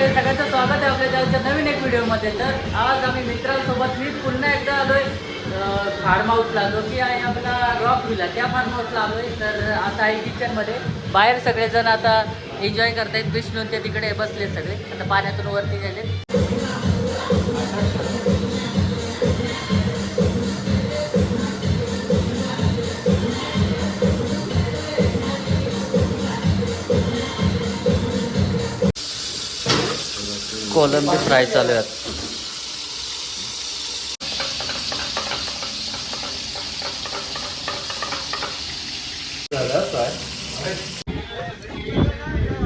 मंडळी, सगळ्यांचं स्वागत आहे आपल्या चॅनलच्या नवीन एक व्हिडिओमध्ये. तर आज आम्ही मित्रांसोबत मी पुन्हा एकदा आलोय फार्म हाऊसला, जो की आहे आपला रॉक विला. त्या फार्म हाऊसला आलोय. तर आता आहे किचनमध्ये. बाहेर सगळेजण आता एन्जॉय करतायत. विष्णू ते तिकडे बसले सगळे, आता पाण्यातून वरती गेले. कोलंबी फ्राय चालू आहेत.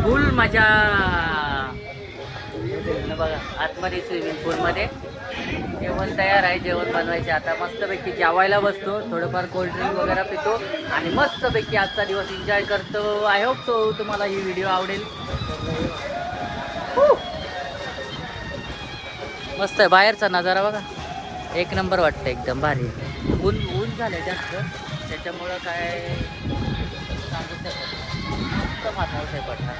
फुल मजा बघा आतमध्ये स्विमिंग पूलमध्ये. जेवण तयार आहे, जेवण बनवायचे. आता मस्तपैकी जेवायला बसतो, थोडंफार कोल्ड्रिंक वगैरे पितो आणि मस्तपैकी आजचा दिवस एन्जॉय करतो. आय होप सो तुम्हाला ही व्हिडिओ आवडेल. मस्त आहे बाहेरचा नजारा बघा, एक नंबर वाटतं, एकदम भारी. ऊन ऊन झालं जास्त, त्याच्यामुळं काय सांगू शकत. मस्त माथावर आहे पडणार.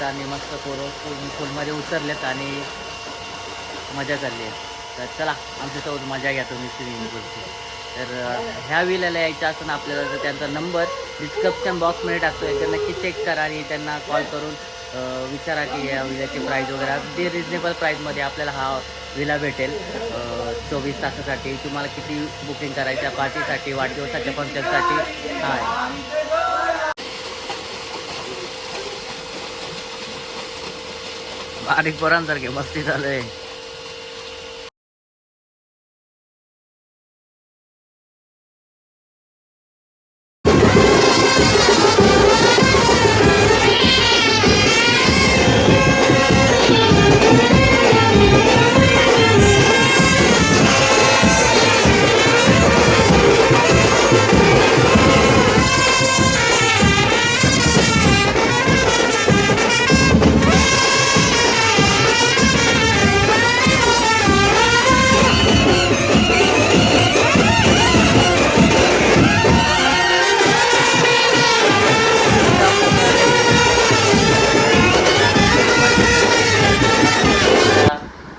आणि मस्त पोरं पूलमध्ये उतरलेत आणि मजा चालली आहे. तर चला आमच्यासोबत मजा घ्या तुम्ही स्विमिंग पूलची. तर ह्या विल्याला यायचं असून आपल्याला जर त्यांचा नंबर डिस्क्रिप्शन बॉक्समध्ये टाकतो, एकदा नक्की चेक करा आणि त्यांना कॉल करून विचारा की या विल्याची प्राईस वगैरे अगदी रिजनेबल प्राईजमध्ये आपल्याला हा विला भेटेल. 24 तासासाठी तुम्हाला किती बुकिंग करायच्या, पार्टीसाठी, वाढदिवसाच्या फंक्शनसाठी. हां, बारीक पोरांसारखे मस्ती चालू आहे.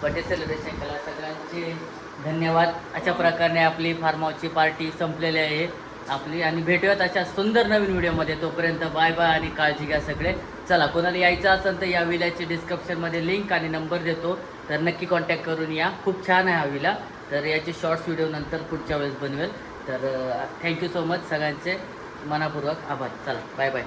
बर्थडे सेलिब्रेशन केला, सगळ्यांचे धन्यवाद. अशा प्रकारे आपली फार्म हाऊसची पार्टी संपलेली आहे आपली, आणि भेटूयात अशा सुंदर नवीन व्हिडिओमध्ये. तोपर्यंत बाय बाय आणि काळजी घ्या सगळे. चला, कोणाला यायचं असेल तर या विल्याची डिस्क्रिप्शनमध्ये लिंक आणि नंबर देतो, तर नक्की कॉन्टॅक्ट करून या. खूप छान आहे हा विला. तर याची शॉर्ट्स व्हिडिओ नंतर पुढच्या वेळेस बनवेल. तर थँक्यू सो मच, सगळ्यांचे मनापूर्वक आभार. चला बाय बाय.